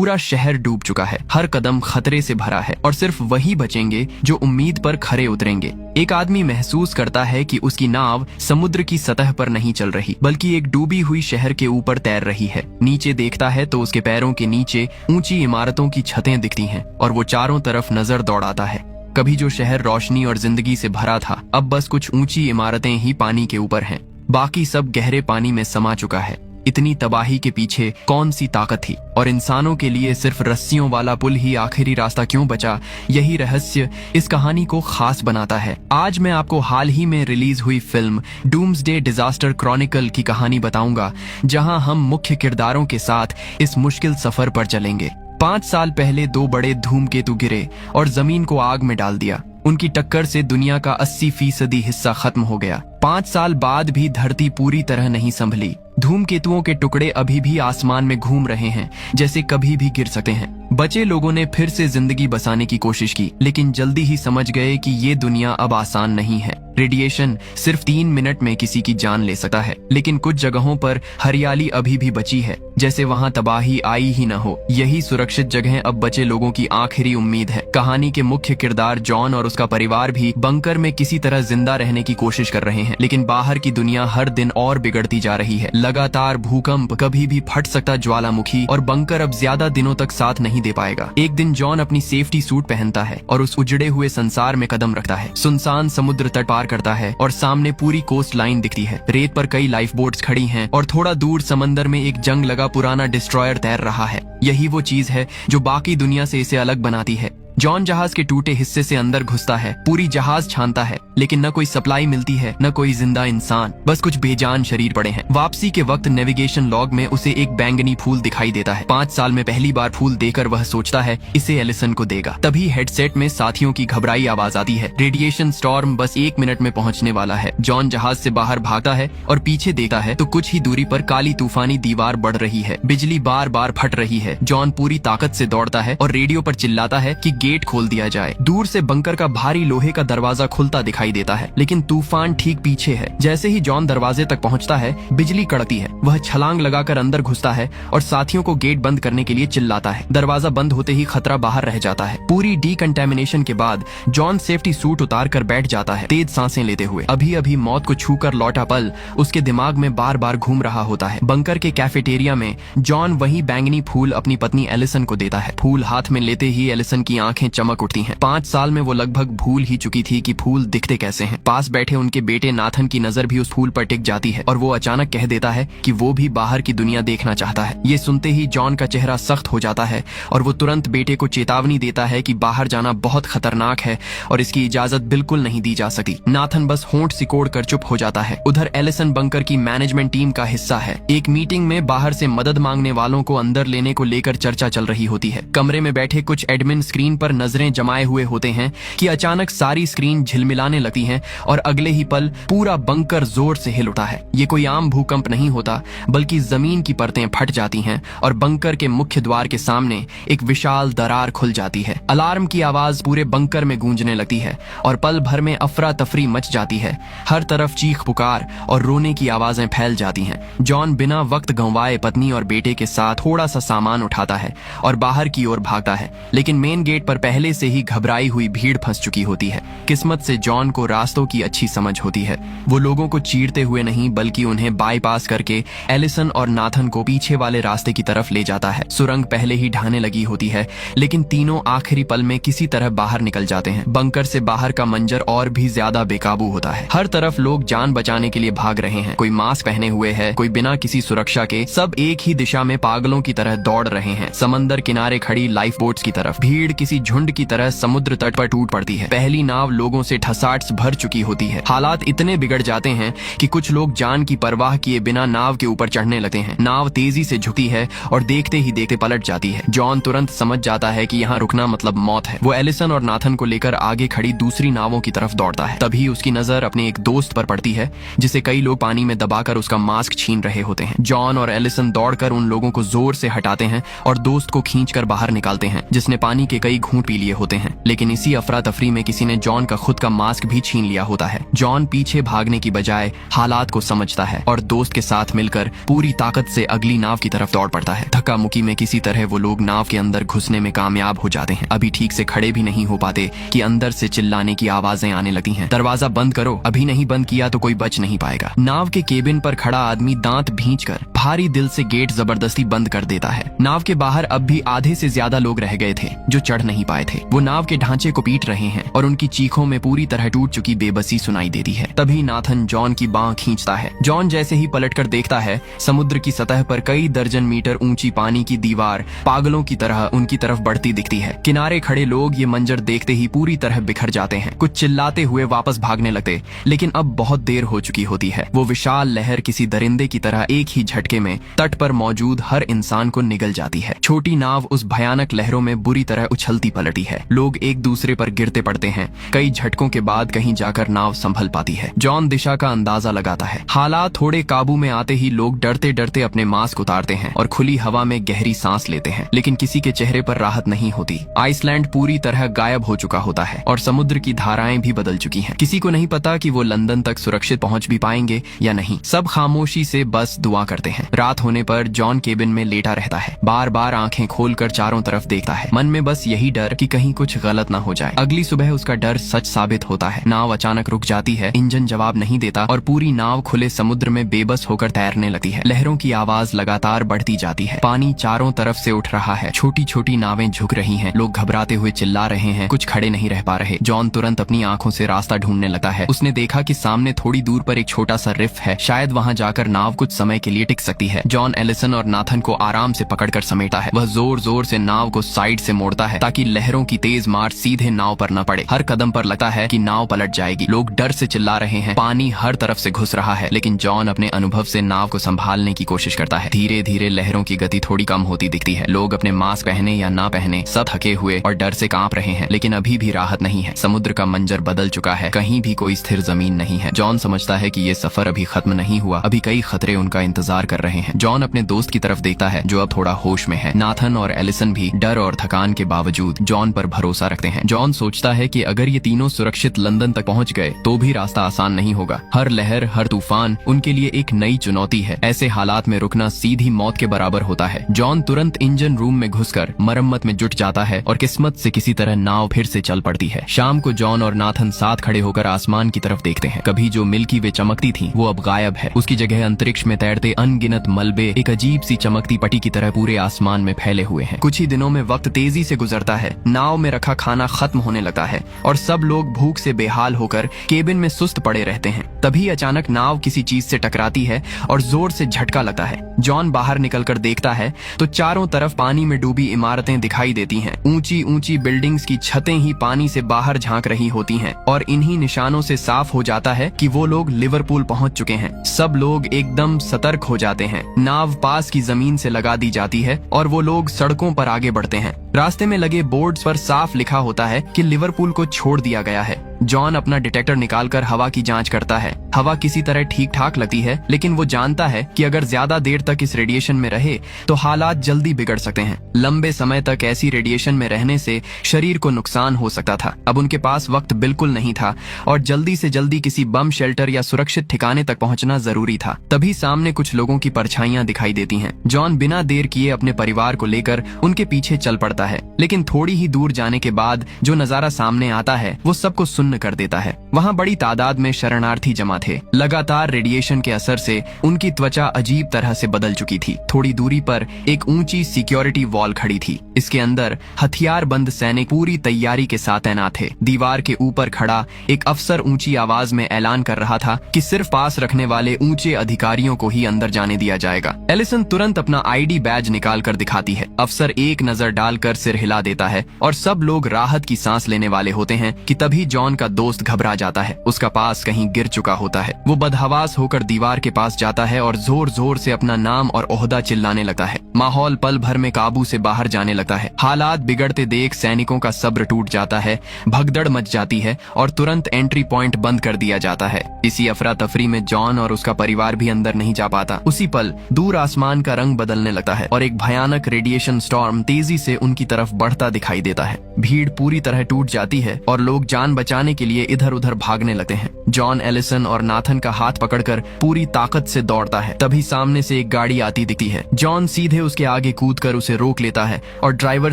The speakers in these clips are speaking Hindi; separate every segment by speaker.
Speaker 1: पूरा शहर डूब चुका है, हर कदम खतरे से भरा है और सिर्फ वही बचेंगे जो उम्मीद पर खरे उतरेंगे। एक आदमी महसूस करता है कि उसकी नाव समुद्र की सतह पर नहीं चल रही, बल्कि एक डूबी हुई शहर के ऊपर तैर रही है। नीचे देखता है तो उसके पैरों के नीचे ऊंची इमारतों की छतें दिखती हैं और वो चारों तरफ नजर दौड़ाता है। कभी जो शहर रोशनी और जिंदगी से भरा था, अब बस कुछ ऊंची इमारतें ही पानी के ऊपर हैं। बाकी सब गहरे पानी में समा चुका है। इतनी तबाही के पीछे कौन सी ताकत थी और इंसानों के लिए सिर्फ रस्सियों वाला पुल ही आखिरी रास्ता क्यों बचा? यही रहस्य इस कहानी को खास बनाता है। आज मैं आपको हाल ही में रिलीज हुई फिल्म डूम्सडे डिजास्टर क्रॉनिकल की कहानी बताऊंगा, जहां हम मुख्य किरदारों के साथ इस मुश्किल सफर पर चलेंगे। 5 साल पहले 2 बड़े धूमकेतु गिरे और जमीन को आग में डाल दिया। उनकी टक्कर से दुनिया का 80% हिस्सा खत्म हो गया। 5 साल बाद भी धरती पूरी तरह नहीं संभली। धूमकेतुओं के टुकड़े अभी भी आसमान में घूम रहे हैं, जैसे कभी भी गिर सकते हैं। बचे लोगों ने फिर से जिंदगी बसाने की कोशिश की, लेकिन जल्दी ही समझ गए कि ये दुनिया अब आसान नहीं है। रेडिएशन सिर्फ 3 मिनट में किसी की जान ले सकता है, लेकिन कुछ जगहों पर हरियाली अभी भी बची है, जैसे वहाँ तबाही आई ही न हो। यही सुरक्षित जगह अब बचे लोगों की आखिरी उम्मीद है। कहानी के मुख्य किरदार जॉन और उसका परिवार भी बंकर में किसी तरह जिंदा रहने की कोशिश कर रहे हैं, लेकिन बाहर की दुनिया हर दिन और बिगड़ती जा रही है। लगातार भूकंप, कभी भी फट सकता ज्वालामुखी, और बंकर अब ज्यादा दिनों तक साथ नहीं दे पाएगा। एक दिन जॉन अपनी सेफ्टी सूट पहनता है और उस उजड़े हुए संसार में कदम रखता है। सुनसान समुद्र तट पार करता है और सामने पूरी कोस्ट लाइन दिखती है। रेत पर कई लाइफ बोट्स खड़ी हैं और थोड़ा दूर समंदर में एक जंग लगा पुराना डिस्ट्रॉयर तैर रहा है। यही वो चीज है जो बाकी दुनिया से इसे अलग बनाती है। जॉन जहाज के टूटे हिस्से से अंदर घुसता है, पूरी जहाज छानता है, लेकिन न कोई सप्लाई मिलती है, न कोई जिंदा इंसान, बस कुछ बेजान शरीर पड़े हैं। वापसी के वक्त नेविगेशन लॉग में उसे एक बैंगनी फूल दिखाई देता है। 5 साल में पहली बार फूल देकर वह सोचता है इसे एलिसन को देगा। तभी हेडसेट में साथियों की घबराई आवाज आती है। रेडिएशन स्टॉर्म बस 1 मिनट में पहुंचने वाला है। जॉन जहाज से बाहर भागता है और पीछे देखता है तो कुछ ही दूरी पर काली तूफानी दीवार बढ़ रही है। बिजली बार बार फट रही है। जॉन पूरी ताकत से दौड़ता है और रेडियो पर चिल्लाता है कि गेट खोल दिया जाए। दूर से बंकर का भारी लोहे का दरवाजा खुलता दिखाई देता है, लेकिन तूफान ठीक पीछे है। जैसे ही जॉन दरवाजे तक पहुंचता है, बिजली कड़कती है। वह छलांग लगाकर अंदर घुसता है और साथियों को गेट बंद करने के लिए चिल्लाता है। दरवाजा बंद होते ही खतरा बाहर रह जाता है। पूरी डीकंटेमिनेशन के बाद जॉन सेफ्टी सूट उतार कर बैठ जाता है, तेज सांसें लेते हुए। अभी अभी मौत को छूकर लौटा पल उसके दिमाग में बार बार घूम रहा होता है। बंकर के कैफेटेरिया में जॉन वही बैंगनी फूल अपनी पत्नी एलिसन को देता है। फूल हाथ में लेते ही एलिसन की आंखें चमक उठती हैं। 5 साल में वो लगभग भूल ही चुकी थी कि फूल दिखते कैसे हैं। पास बैठे उनके बेटे नाथन की नजर भी उस फूल पर टिक जाती है और वो अचानक कह देता है कि वो भी बाहर की दुनिया देखना चाहता है। ये सुनते ही जॉन का चेहरा सख्त हो जाता है और वो तुरंत बेटे को चेतावनी देता है कि बाहर जाना बहुत खतरनाक है और इसकी इजाजत बिल्कुल नहीं दी जा सकती। नाथन बस होंठ सिकोड़ कर चुप हो जाता है। उधर एलिसन बंकर की मैनेजमेंट टीम का हिस्सा है। एक मीटिंग में बाहर से मदद मांगने वालों को अंदर लेने को लेकर चर्चा चल रही होती है। कमरे में बैठे कुछ एडमिन स्क्रीन पर नजरें जमाए हुए होते हैं कि अचानक सारी स्क्रीन झिलमिलाने लगती हैं और अगले ही पल पूरा बंकर जोर से हिल उठा है। ये कोई आम भूकंप नहीं होता, बल्कि जमीन की परतें फट जाती हैं और बंकर के मुख्य द्वार के सामने एक विशाल दरार खुल जाती है। अलार्म की आवाज पूरे बंकर में गूंजने लगती है और पल भर में अफरा तफरी मच जाती है। हर तरफ चीख पुकार और रोने की आवाजें फैल जाती हैं। जॉन बिना वक्त गंवाए पत्नी और बेटे के साथ थोड़ा सा सामान उठाता है और बाहर की ओर भागता है, लेकिन मेन गेट पर पहले से ही घबराई हुई भीड़ फंस चुकी होती है। किस्मत से जॉन को रास्तों की अच्छी समझ होती है। वो लोगों को चीरते हुए नहीं, बल्कि उन्हें बाईपास करके एलिसन और नाथन को पीछे वाले रास्ते की तरफ ले जाता है। सुरंग पहले ही ढाने लगी होती है, लेकिन तीनों आखिरी पल में किसी तरह बाहर निकल जाते हैं। बंकर से बाहर का मंजर और भी ज्यादा बेकाबू होता है। हर तरफ लोग जान बचाने के लिए भाग रहे हैं। कोई मास्क पहने हुए है, कोई बिना किसी सुरक्षा के। सब एक ही दिशा में पागलों की तरह दौड़ रहे हैं, समंदर किनारे खड़ी लाइफ बोट्स की तरफ। भीड़ किसी झुंड की तरह समुद्र तट पर टूट पड़ती है। पहली नाव लोगों से ठसाठ भर चुकी होती है। हालात इतने बिगड़ जाते हैं कि कुछ लोग जान की परवाह किए बिना नाव के ऊपर चढ़ने लगते हैं। नाव तेजी से झुकती है और देखते ही देखते पलट जाती है। जॉन तुरंत समझ जाता है कि यहाँ रुकना मतलब मौत है। वो एलिसन और नाथन को लेकर आगे खड़ी दूसरी नावों की तरफ दौड़ता है। तभी उसकी नजर अपने एक दोस्त पर पड़ती है, जिसे कई लोग पानी में दबाकर उसका मास्क छीन रहे होते हैं। जॉन और एलिसन दौड़कर उन लोगों को जोर से हटाते हैं और दोस्त को खींचकर बाहर निकालते हैं, जिसने पानी के कई घूंट पी लिए होते हैं, लेकिन इसी अफरा तफरी में किसी ने जॉन का खुद का मास्क भी छीन लिया होता है। जॉन पीछे भागने की बजाय हालात को समझता है और दोस्त के साथ मिलकर पूरी ताकत से अगली नाव की तरफ दौड़ पड़ता है। धक्का मुक्की में किसी तरह वो लोग नाव के अंदर घुसने में कामयाब हो जाते हैं। अभी ठीक से खड़े भी नहीं हो पाते कि अंदर से चिल्लाने की आवाजें आने लगती हैं, दरवाजा बंद करो, अभी नहीं बंद किया तो कोई बच नहीं पाएगा। नाव के केबिन पर खड़ा आदमी दांत भींचकर भारी दिल से गेट जबरदस्ती बंद कर देता है। नाव के बाहर अब भी आधे से ज्यादा लोग रह गए थे जो चढ़ नहीं पाए थे। वो नाव के ढांचे को पीट रहे हैं और उनकी चीखों में पूरी तरह टूट चुकी बेबसी सुनाई देती है। तभी नाथन जॉन की बांह खींचता है। जॉन जैसे ही पलटकर देखता है, समुद्र की सतह पर कई दर्जन मीटर ऊंची पानी की दीवार पागलों की तरह उनकी तरफ बढ़ती दिखती है। किनारे खड़े लोग ये मंजर देखते ही पूरी तरह बिखर जाते हैं। कुछ चिल्लाते हुए वापस भागने लगते, लेकिन अब बहुत देर हो चुकी होती है। वो विशाल लहर किसी दरिंदे की तरह एक ही झटके में तट पर मौजूद हर इंसान को निगल जाती है। छोटी नाव उस भयानक लहरों में बुरी तरह उछलती पलटी है। लोग एक दूसरे पर गिरते पड़ते हैं। कई झटकों के बाद कहीं जाकर नाव संभल पाती है। जॉन दिशा का अंदाजा लगाता है। हालात थोड़े काबू में आते ही लोग डरते डरते अपने मास्क उतारते हैं और खुली हवा में गहरी सांस लेते हैं, लेकिन किसी के चेहरे पर राहत नहीं होती। आइसलैंड पूरी तरह गायब हो चुका होता है और समुद्र की धाराएं भी बदल चुकी हैं। किसी को नहीं पता कि वो लंदन तक सुरक्षित पहुंच भी पाएंगे या नहीं। सब खामोशी से बस दुआ करते हैं। रात होने पर जॉन केबिन में लेटा रहता है, बार बार आंखें खोलकर चारों तरफ देखता है। मन में बस यही डर कि कहीं कुछ गलत ना हो जाए। अगली सुबह उसका डर सच साबित होता है। नाव अचानक रुक जाती है, इंजन जवाब नहीं देता और पूरी नाव खुले समुद्र में बेबस होकर तैरने लगती है। लहरों की आवाज लगातार बढ़ती जाती है। पानी चारों तरफ से उठ रहा है। छोटी छोटी नावें झुक रही हैं। लोग घबराते हुए चिल्ला रहे हैं, कुछ खड़े नहीं रह पा रहे। जॉन तुरंत अपनी आंखों से रास्ता ढूंढने लगता है। उसने देखा कि सामने थोड़ी दूर पर एक छोटा सा रिफ है। शायद वहां जाकर नाव कुछ समय के लिए टिक सकती है। जॉन एलिसन और नाथन को आराम से पकड़कर समेटा है। वह जोर जोर से नाव को साइड से मोड़ता है ताकि लहरों की तेज मार सीधे नाव पर न पड़े। हर कदम पर लगता है कि नाव पलट जाएगी। लोग डर से चिल्ला रहे हैं। पानी हर तरफ से घुस रहा है, लेकिन जॉन अपने अनुभव से नाव को संभालने की कोशिश करता है। धीरे धीरे लहरों की गति थोड़ी कम होती दिखती है। लोग अपने मास्क पहने या ना पहने सब थके हुए और डर से कांप रहे हैं, लेकिन अभी भी राहत नहीं है। समुद्र का मंजर बदल चुका है। कहीं भी कोई स्थिर जमीन नहीं है। जॉन समझता है कि ये सफर अभी खत्म नहीं हुआ। अभी कई खतरे उनका इंतजार कर रहे हैं। जॉन अपने दोस्त की तरफ देखता है जो अब थोड़ा होश में है। नाथन और एलिसन भी डर और थकान के बावजूद जॉन पर भरोसा रखते हैं। जॉन सोचता है कि अगर ये तीनों सुरक्षित लंदन तक पहुंच गए तो भी रास्ता आसान नहीं होगा। हर लहर, हर तूफान उनके लिए एक नई चुनौती है। ऐसे हालात में रुकना सीधी मौत के बराबर होता है। जॉन तुरंत इंजन रूम में घुसकर मरम्मत में जुट जाता है और किस्मत से किसी तरह नाव फिर से चल पड़ती है। शाम को जॉन और नाथन साथ खड़े होकर आसमान की तरफ देखते हैं। कभी जो मिल्की वे चमकती थी वो अब गायब है। उसकी जगह अंतरिक्ष में तैरते अनगिनत मलबे एक अजीब सी चमकती पट्टी की तरह पूरे आसमान में फैले हुए हैं। कुछ ही दिनों में वक्त तेजी से गुजरता है। नाव में रखा खाना खत्म होने लगता है और सब लोग भूख से बेहाल होकर केबिन में सुस्त पड़े रहते हैं। तभी अचानक नाव किसी चीज से टकराती है और जोर से झटका लगता है। जॉन बाहर निकलकर देखता है तो चारों तरफ पानी में डूबी इमारतें दिखाई देती हैं। ऊंची ऊंची बिल्डिंग्स की छतें ही पानी से बाहर झांक रही होती हैं और इन्हीं निशानों से साफ हो जाता है कि वो लोग लिवरपूल पहुंच चुके हैं। सब लोग एकदम सतर्क हो जाते हैं। नाव पास की जमीन से लगा दी जाती है और वो लोग सड़कों पर आगे बढ़ते हैं। रास्ते में लगे बोर्ड्स पर साफ लिखा होता है कि लिवरपूल को छोड़ दिया गया है। जॉन अपना डिटेक्टर निकालकर हवा की जांच करता है। हवा किसी तरह ठीक ठाक लगती है, लेकिन वो जानता है कि अगर ज्यादा देर तक इस रेडिएशन में रहे तो हालात जल्दी बिगड़ सकते हैं। लंबे समय तक ऐसी रेडिएशन में रहने से शरीर को नुकसान हो सकता था। अब उनके पास वक्त बिल्कुल नहीं था और जल्दी से जल्दी किसी बम शेल्टर या सुरक्षित ठिकाने तक पहुंचना जरूरी था। तभी सामने कुछ लोगों की परछाइयां दिखाई देती हैं। जॉन बिना देर किए अपने परिवार को लेकर उनके पीछे चल पड़ता है, लेकिन थोड़ी ही दूर जाने के बाद जो नजारा सामने आता है वो सबको सुन्न कर देता है। वहाँ बड़ी तादाद में शरणार्थी जमा थे। लगातार रेडिएशन के असर से उनकी त्वचा अजीब तरह से बदल चुकी थी। थोड़ी दूरी पर एक ऊंची सिक्योरिटी वॉल खड़ी थी। इसके अंदर हथियारबंद सैनिक पूरी तैयारी के साथ तैनात थे। दीवार के ऊपर खड़ा एक अफसर ऊंची आवाज में ऐलान कर रहा था कि सिर्फ पास रखने वाले ऊंचे अधिकारियों को ही अंदर जाने दिया जाएगा। एलिसन तुरंत अपना आईडी बैज निकाल कर दिखाती है। अफसर एक नजर डालकर सिर हिला देता है और सब लोग राहत की सांस लेने वाले होते हैं कि तभी जॉन का दोस्त घबरा जाता है। उसका पास कहीं गिर चुका होता है। वो बदहवास होकर दीवार के पास जाता है और जोर जोर से अपना नाम और ओहदा चिल्लाने लगता है। माहौल पल भर में काबू से बाहर जाने लगता है। हालात बिगड़ते देख सैनिकों का सब्र टूट जाता है। भगदड़ मच जाती है और तुरंत एंट्री पॉइंट बंद कर दिया जाता है। इसी अफरा तफरी में जॉन और उसका परिवार भी अंदर नहीं जा पाता। उसी पल दूर आसमान का रंग बदलने लगता है और एक भयानक रेडिएशन स्टॉर्म तेजी से उनकी तरफ बढ़ता दिखाई देता है। भीड़ पूरी तरह टूट जाती है और लोग जान बचाने के लिए इधर उधर भागने लगते हैं। जॉन एलिसन और नाथन का हाथ पकड़कर पूरी ताकत से दौड़ता है। तभी सामने से एक गाड़ी आती दिखती है। जॉन सीधे उसके आगे कूदकर उसे रोक लेता है और ड्राइवर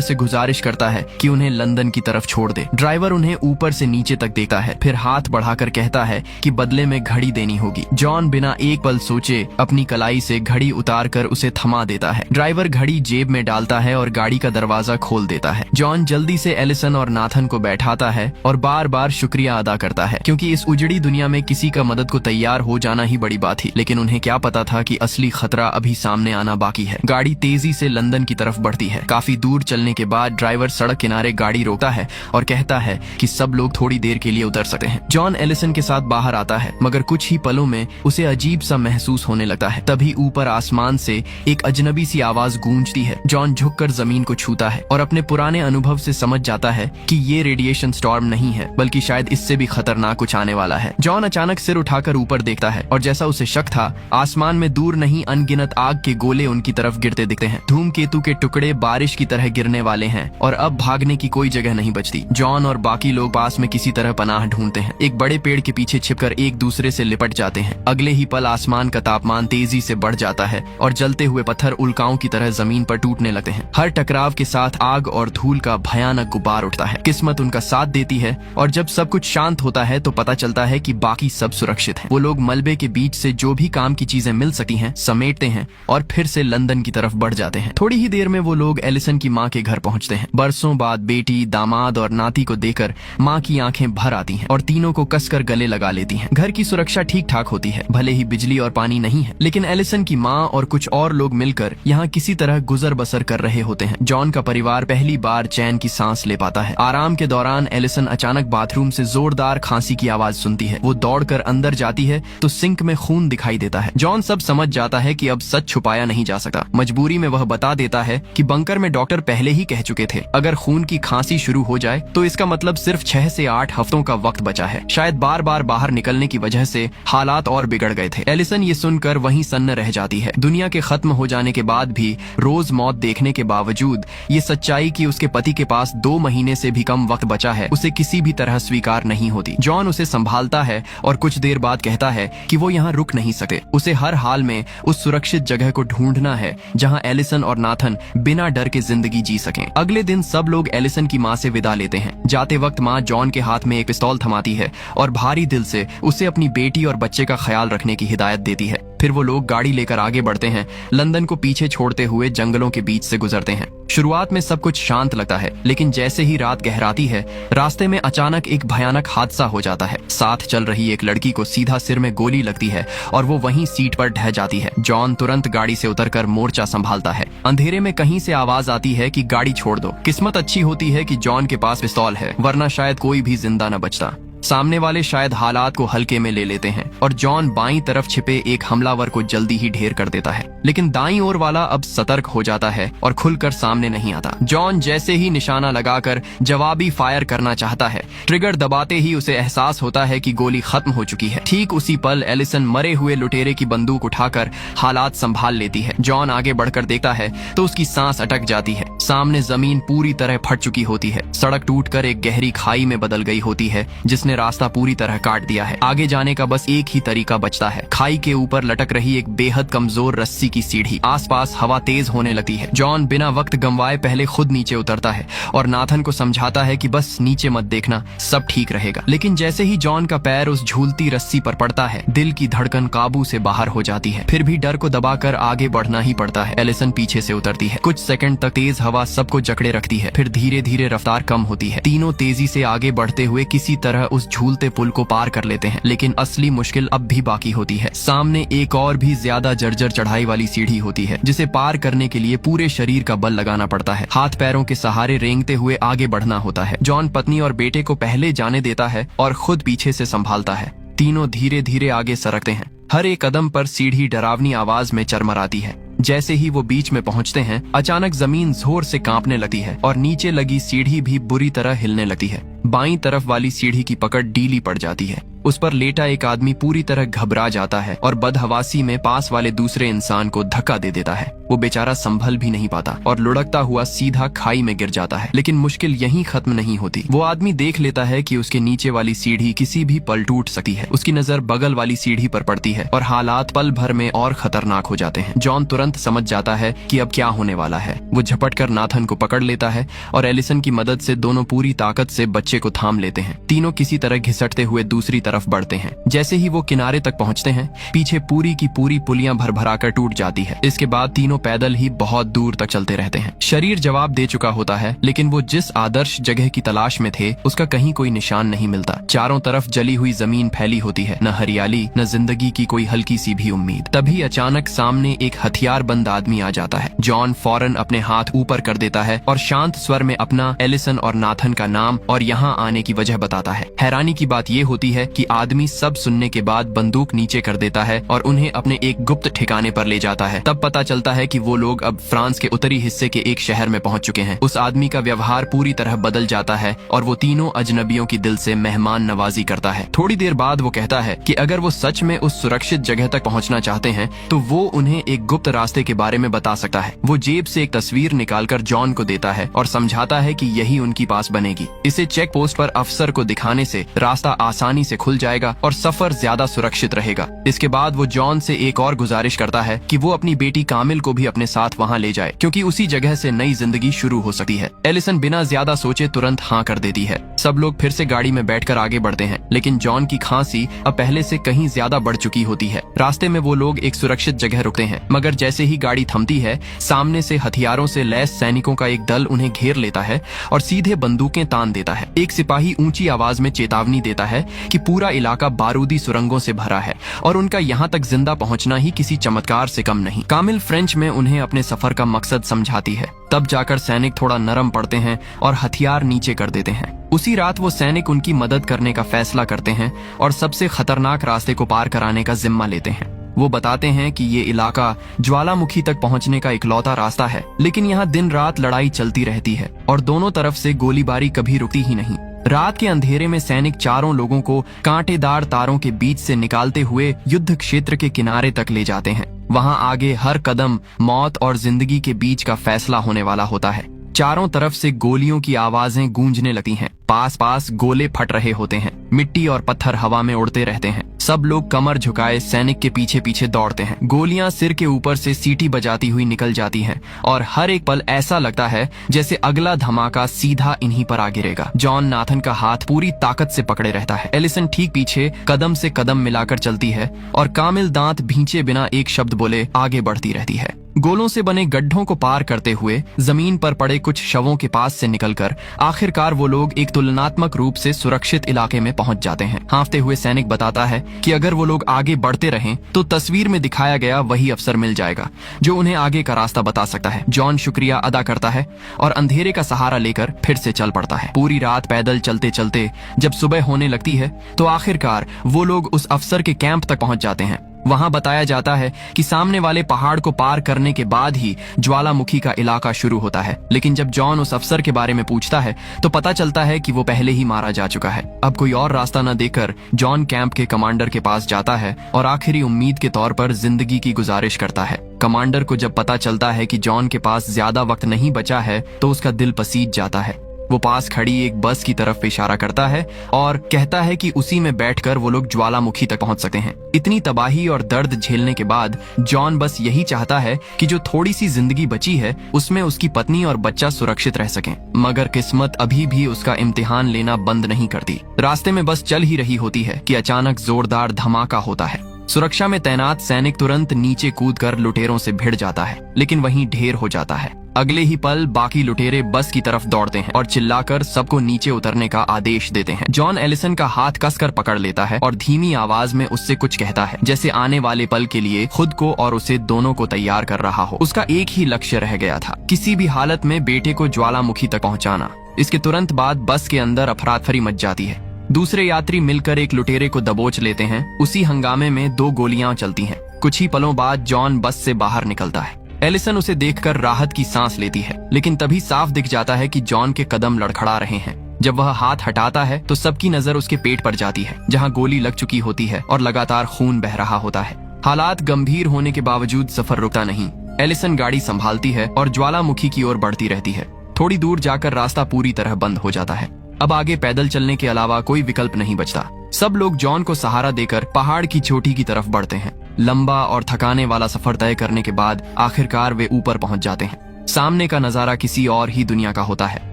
Speaker 1: से गुजारिश करता है कि उन्हें लंदन की तरफ छोड़ दे। ड्राइवर उन्हें ऊपर से नीचे तक देखता है, फिर हाथ बढ़ाकर कहता है कि बदले में घड़ी देनी होगी। जॉन बिना एक पल सोचे अपनी कलाई से घड़ी उतार कर उसे थमा देता है। ड्राइवर घड़ी जेब में डालता है और गाड़ी का दरवाजा खोल देता है। जॉन जल्दी से एलिसन और नाथन को बैठाता है और बार बार शुक्रिया अदा करता है, क्योंकि इस उजड़ी दुनिया में किसी का मदद को तैयार हो जाना ही बड़ी बात थी। लेकिन उन्हें क्या पता था कि असली खतरा अभी सामने आना बाकी है। गाड़ी तेजी से लंदन की तरफ बढ़ती है। काफी दूर चलने के बाद ड्राइवर सड़क किनारे गाड़ी रोकता है और कहता है कि सब लोग थोड़ी देर के लिए उतर सकते हैं। जॉन एलिसन के साथ बाहर आता है, मगर कुछ ही पलों में उसे अजीब सा महसूस होने लगता है। तभी ऊपर आसमान से एक अजनबी सी आवाज गूंजती है। जॉन झुककर जमीन को छूता है और अपने पुराने अनुभव से समझ जाता है कि ये रेडिएशन स्टॉर्म नहीं है, बल्कि शायद इससे भी खतरनाक कुछ आने वाला है। जॉन अचानक सिर उठाकर ऊपर देखता है और जैसा उसे शक था, आसमान में दूर नहीं अनगिनत आग के गोले उनकी तरफ गिरते दिखते हैं। धूमकेतु के टुकड़े बारिश की तरह गिरने वाले हैं और अब भागने की कोई जगह नहीं बचती। जॉन और बाकी लोग पास में किसी तरह पनाह ढूंढते हैं। एक बड़े पेड़ के पीछे छिपकर एक दूसरे से लिपट जाते हैं। अगले ही पल आसमान का तापमान तेजी से बढ़ जाता है और जलते हुए पत्थर उल्काओं की तरह जमीन पर टूटने लगते हैं। हर टकराव के साथ आग और धूल का भयानक गुबार उठता है। किस्मत उनका साथ देती है और जब सब कुछ शांत होता है तो पता चलता है कि बाकी सब सुरक्षित है। वो लोग मलबे के बीच से जो भी काम की चीजें मिल सकती हैं समेटते हैं और फिर से लंदन की तरफ बढ़ जाते हैं। थोड़ी ही देर में वो लोग एलिसन की माँ के घर पहुंचते हैं। बरसों बाद बेटी, दामाद और नाती को देखकर माँ की आंखें भर आती हैं और तीनों को कसकर गले लगा लेती हैं। घर की सुरक्षा ठीक ठाक होती है, भले ही बिजली और पानी नहीं है, लेकिन एलिसन की माँ और कुछ और लोग मिलकर यहाँ किसी तरह गुजर बसर कर रहे होते हैं। जॉन का परिवार पहली बार चैन की सांस ले पाता है। आराम के दौरान एलिसन अचानक बाथरूम से जोरदार खांसी की आवाज सुनती है। वो दौड़कर अंदर जाती है तो सिंक में खून दिखाई देता है। जॉन सब समझ जाता है कि अब सच छुपाया नहीं जा सकता। मजबूरी में वह बता देता है कि बंकर में डॉक्टर पहले ही कह चुके थे, अगर खून की खांसी शुरू हो जाए तो इसका मतलब सिर्फ 6 से 8 हफ्तों का वक्त बचा है। शायद बार बार बाहर निकलने की वजह से हालात और बिगड़ गए थे। एलिसन ये सुनकर वहीं सन्न रह जाती है। दुनिया के खत्म हो जाने के बाद भी रोज मौत देखने के बावजूद ये सच्चाई कि उसके पति के पास 2 महीने से भी कम वक्त बचा है उसे किसी भी तरह स्वीकार नहीं होती। जॉन उसे संभालता है और कुछ देर बाद कहता है कि वो यहाँ रुक नहीं सकते। उसे हर हाल में उस सुरक्षित जगह को ढूंढना है जहाँ एलिसन और नाथन बिना डर के जिंदगी जी सकें। अगले दिन सब लोग एलिसन की माँ से विदा लेते हैं। जाते वक्त माँ जॉन के हाथ में एक पिस्तौल थमाती है और भारी दिल से उसे अपनी बेटी और बच्चे का ख्याल रखने की हिदायत देती है। फिर वो लोग गाड़ी लेकर आगे बढ़ते हैं, लंदन को पीछे छोड़ते हुए जंगलों के बीच से गुजरते हैं। शुरुआत में सब कुछ शांत लगता है, लेकिन जैसे ही रात गहराती है, रास्ते में अचानक एक भयानक हादसा हो जाता है। साथ चल रही एक लड़की को सीधा सिर में गोली लगती है और वो वहीं सीट पर ढह जाती है। जॉन तुरंत गाड़ी से उतरकर मोर्चा संभालता है। अंधेरे में कहीं से आवाज आती है कि गाड़ी छोड़ दो। किस्मत अच्छी होती है कि जॉन के पास पिस्तौल है, वरना शायद कोई भी जिंदा न बचता। सामने वाले शायद हालात को हल्के में ले लेते हैं और जॉन बाईं तरफ छिपे एक हमलावर को जल्दी ही ढेर कर देता है। लेकिन दाईं ओर वाला अब सतर्क हो जाता है और खुलकर सामने नहीं आता। जॉन जैसे ही निशाना लगाकर जवाबी फायर करना चाहता है, ट्रिगर दबाते ही उसे एहसास होता है कि गोली खत्म हो चुकी है। ठीक उसी पल एलिसन मरे हुए लुटेरे की बंदूक उठाकर हालात संभाल लेती है। जॉन आगे बढ़कर देखता है तो उसकी सांस अटक जाती है। सामने जमीन पूरी तरह फट चुकी होती है। सड़क टूटकर एक गहरी खाई में बदल गई होती है जिसने रास्ता पूरी तरह काट दिया है। आगे जाने का बस एक ही तरीका बचता है, खाई के ऊपर लटक रही एक बेहद कमजोर रस्सी की सीढ़ी। आसपास हवा तेज होने लगती है। जॉन बिना वक्त गंवाए पहले खुद नीचे उतरता है और नाथन को समझाता है कि बस नीचे मत देखना, सब ठीक रहेगा। लेकिन जैसे ही जॉन का पैर उस झूलती रस्सी पर पड़ता है, दिल की धड़कन काबू से बाहर हो जाती है। फिर भी डर को दबाकर आगे बढ़ना ही पड़ता है। एलिसन पीछे से उतरती है। कुछ सेकंड तक तेज हवा सबको जकड़े रखती है, फिर धीरे धीरे रफ्तार कम होती है। तीनों तेजी से आगे बढ़ते हुए किसी तरह उस झूलते पुल को पार कर लेते हैं। लेकिन असली मुश्किल अब भी बाकी होती है। सामने एक और भी ज्यादा जर्जर चढ़ाई वाली सीढ़ी होती है जिसे पार करने के लिए पूरे शरीर का बल लगाना पड़ता है। हाथ पैरों के सहारे रेंगते हुए आगे बढ़ना होता है। जॉन पत्नी और बेटे को पहले जाने देता है और खुद पीछे से संभालता है। तीनों धीरे धीरे आगे सरकते हैं। हर एक कदम पर सीढ़ी डरावनी आवाज में चरमराती है। जैसे ही वो बीच में पहुंचते हैं, अचानक जमीन जोर से कांपने लगती है और नीचे लगी सीढ़ी भी बुरी तरह हिलने लगती है। बाईं तरफ वाली सीढ़ी की पकड़ ढीली पड़ जाती है। उस पर लेटा एक आदमी पूरी तरह घबरा जाता है और बदहवासी में पास वाले दूसरे इंसान को धक्का दे देता है। वो बेचारा संभल भी नहीं पाता और लुढ़कता हुआ सीधा खाई में गिर जाता है। लेकिन मुश्किल यहीं खत्म नहीं होती। वो आदमी देख लेता है कि उसके नीचे वाली सीढ़ी किसी भी पल टूट सकती है। उसकी नजर बगल वाली सीढ़ी पर पड़ती है और हालात पल भर में और खतरनाक हो जाते हैं। जॉन तुरंत समझ जाता है कि अब क्या होने वाला है। वो झपट कर नाथन को पकड़ लेता है और एलिसन की मदद से दोनों पूरी ताकत से बच्चे को थाम लेते हैं। तीनों किसी तरह घिसटते हुए दूसरी तरफ बढ़ते हैं। जैसे ही वो किनारे तक पहुंचते हैं, पीछे पूरी की पूरी पुलियां भर कर टूट जाती है। इसके बाद तीनों पैदल ही बहुत दूर तक चलते रहते हैं। शरीर जवाब दे चुका होता है, लेकिन वो जिस आदर्श जगह की तलाश में थे उसका कहीं कोई निशान नहीं मिलता। चारों तरफ जली हुई जमीन फैली होती है, न हरियाली न जिंदगी की कोई हल्की सी भी उम्मीद। तभी अचानक सामने एक हथियारबंद आदमी आ जाता है। जॉन फौरन अपने हाथ ऊपर कर देता है और शांत स्वर में अपना, एलिसन और नाथन का नाम और यहाँ आने की वजह बताता है। हैरानी की बात ये होती है कि आदमी सब सुनने के बाद बंदूक नीचे कर देता है और उन्हें अपने एक गुप्त ठिकाने पर ले जाता है। तब पता चलता है कि वो लोग अब फ्रांस के उत्तरी हिस्से के एक शहर में पहुंच चुके हैं। उस आदमी का व्यवहार पूरी तरह बदल जाता है और वो तीनों अजनबियों की दिल से मेहमान नवाजी करता है। थोड़ी देर बाद वो कहता है कि अगर वो सच में उस सुरक्षित जगह तक पहुंचना चाहते हैं तो वो उन्हें एक गुप्त रास्ते के बारे में बता सकता है। वो जेब से एक तस्वीर निकालकर जॉन को देता है और समझाता है कि यही उनकी पास बनेगी। इसे चेक पोस्ट पर अफसर को दिखाने से रास्ता आसानी से खुल जाएगा और सफर ज्यादा सुरक्षित रहेगा। इसके बाद वो जॉन से एक और गुजारिश करता है कि वो अपनी बेटी कामिल को भी अपने साथ वहाँ ले जाए, क्योंकि उसी जगह से नई जिंदगी शुरू हो सकती है। एलिसन बिना ज्यादा सोचे तुरंत हाँ कर देती है। सब लोग फिर से गाड़ी में बैठकर आगे बढ़ते हैं, लेकिन जॉन की खांसी अब पहले से कहीं ज्यादा बढ़ चुकी होती है। रास्ते में वो लोग एक सुरक्षित जगह रुकते हैं, मगर जैसे ही गाड़ी थमती है, सामने से हथियारों से लैस सैनिकों का एक दल उन्हें घेर लेता है और सीधे बंदूकें तान देता है। एक सिपाही ऊंची आवाज में चेतावनी देता है कि पूरा इलाका बारूदी सुरंगों से भरा है और उनका यहाँ तक जिंदा पहुँचना ही किसी चमत्कार से कम नहीं। कामिल फ्रेंच में उन्हें अपने सफर का मकसद समझाती है। तब जाकर सैनिक थोड़ा नरम पड़ते हैं और हथियार नीचे कर देते हैं। उसी रात वो सैनिक उनकी मदद करने का फैसला करते हैं और सबसे खतरनाक रास्ते को पार कराने का जिम्मा लेते हैं। वो बताते हैं कि ये इलाका ज्वालामुखी तक पहुंचने का इकलौता रास्ता है, लेकिन यहाँ दिन रात लड़ाई चलती रहती है और दोनों तरफ से गोलीबारी कभी रुकती ही नहीं। रात के अंधेरे में सैनिक चारों लोगों को कांटेदार तारों के बीच से निकालते हुए युद्ध क्षेत्र के किनारे तक ले जाते हैं। वहाँ आगे हर कदम मौत और जिंदगी के बीच का फैसला होने वाला होता है। चारों तरफ से गोलियों की आवाजें गूंजने लगती हैं। पास पास गोले फट रहे होते हैं। मिट्टी और पत्थर हवा में उड़ते रहते हैं। सब लोग कमर झुकाए सैनिक के पीछे पीछे दौड़ते हैं। गोलियां सिर के ऊपर से सीटी बजाती हुई निकल जाती हैं और हर एक पल ऐसा लगता है जैसे अगला धमाका सीधा इन्हीं पर आ गिरेगा। जॉन नाथन का हाथ पूरी ताकत से पकड़े रहता है। एलिसन ठीक पीछे कदम से कदम मिलाकर चलती है और कामिल दांत भींचे बिना एक शब्द बोले आगे बढ़ती रहती है। गोलों से बने गड्ढों को पार करते हुए जमीन पर पड़े कुछ शवों के पास से निकलकर आखिरकार वो लोग एक तुलनात्मक रूप से सुरक्षित इलाके में पहुंच जाते हैं। हाँफते हुए सैनिक बताता है कि अगर वो लोग आगे बढ़ते रहें तो तस्वीर में दिखाया गया वही अफसर मिल जाएगा जो उन्हें आगे का रास्ता बता सकता है। जॉन शुक्रिया अदा करता है और अंधेरे का सहारा लेकर फिर से चल पड़ता है। पूरी रात पैदल चलते चलते जब सुबह होने लगती है तो आखिरकार वो लोग उस अफसर के कैंप तक पहुंच जाते हैं। वहां बताया जाता है कि सामने वाले पहाड़ को पार करने के बाद ही ज्वालामुखी का इलाका शुरू होता है, लेकिन जब जॉन उस अफसर के बारे में पूछता है तो पता चलता है कि वो पहले ही मारा जा चुका है। अब कोई और रास्ता न देकर जॉन कैंप के कमांडर के पास जाता है और आखिरी उम्मीद के तौर पर जिंदगी की गुजारिश करता है। कमांडर को जब पता चलता है कि जॉन के पास ज्यादा वक्त नहीं बचा है तो उसका दिल पसीज जाता है। वो पास खड़ी एक बस की तरफ इशारा करता है और कहता है कि उसी में बैठकर वो लोग ज्वालामुखी तक पहुंच सकते हैं। इतनी तबाही और दर्द झेलने के बाद जॉन बस यही चाहता है कि जो थोड़ी सी जिंदगी बची है उसमें उसकी पत्नी और बच्चा सुरक्षित रह सकें, मगर किस्मत अभी भी उसका इम्तिहान लेना बंद नहीं करती। रास्ते में बस चल ही रही होती है कि अचानक जोरदार धमाका होता है। सुरक्षा में तैनात सैनिक तुरंत नीचे कूदकर लुटेरों से भिड़ जाता है, लेकिन वहीं ढेर हो जाता है। अगले ही पल बाकी लुटेरे बस की तरफ दौड़ते हैं और चिल्लाकर सबको नीचे उतरने का आदेश देते हैं। जॉन एलिसन का हाथ कसकर पकड़ लेता है और धीमी आवाज में उससे कुछ कहता है, जैसे आने वाले पल के लिए खुद को और उसे दोनों को तैयार कर रहा हो। उसका एक ही लक्ष्य रह गया था, किसी भी हालत में बेटे को ज्वालामुखी तक पहुँचाना। इसके तुरंत बाद बस के अंदर अफरातफरी मच जाती है। दूसरे यात्री मिलकर एक लुटेरे को दबोच लेते हैं। उसी हंगामे में 2 गोलियां चलती हैं। कुछ ही पलों बाद जॉन बस से बाहर निकलता है। एलिसन उसे देखकर राहत की सांस लेती है, लेकिन तभी साफ दिख जाता है कि जॉन के कदम लड़खड़ा रहे हैं। जब वह हाथ हटाता है तो सबकी नजर उसके पेट पर जाती है, जहां गोली लग चुकी होती है और लगातार खून बह रहा होता है। हालात गंभीर होने के बावजूद सफर रुकता नहीं। एलिसन गाड़ी संभालती है और ज्वालामुखी की ओर बढ़ती रहती है। थोड़ी दूर जाकर रास्ता पूरी तरह बंद हो जाता है। अब आगे पैदल चलने के अलावा कोई विकल्प नहीं बचता। सब लोग जॉन को सहारा देकर पहाड़ की चोटी की तरफ बढ़ते हैं। लंबा और थकाने वाला सफर तय करने के बाद आखिरकार वे ऊपर पहुंच जाते हैं। सामने का नजारा किसी और ही दुनिया का होता है।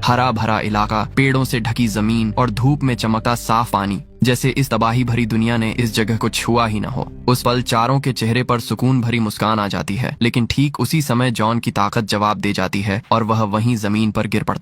Speaker 1: हरा भरा इलाका, पेड़ों से ढकी जमीन और धूप में चमकता साफ पानी, जैसे इस तबाही भरी दुनिया ने इस जगह को छुआ ही न हो। उस पल चारों के चेहरे पर सुकून भरी मुस्कान आ जाती है, लेकिन ठीक उसी समय जॉन की ताकत जवाब दे जाती है और वह वहीं जमीन पर गिर पड़ता है।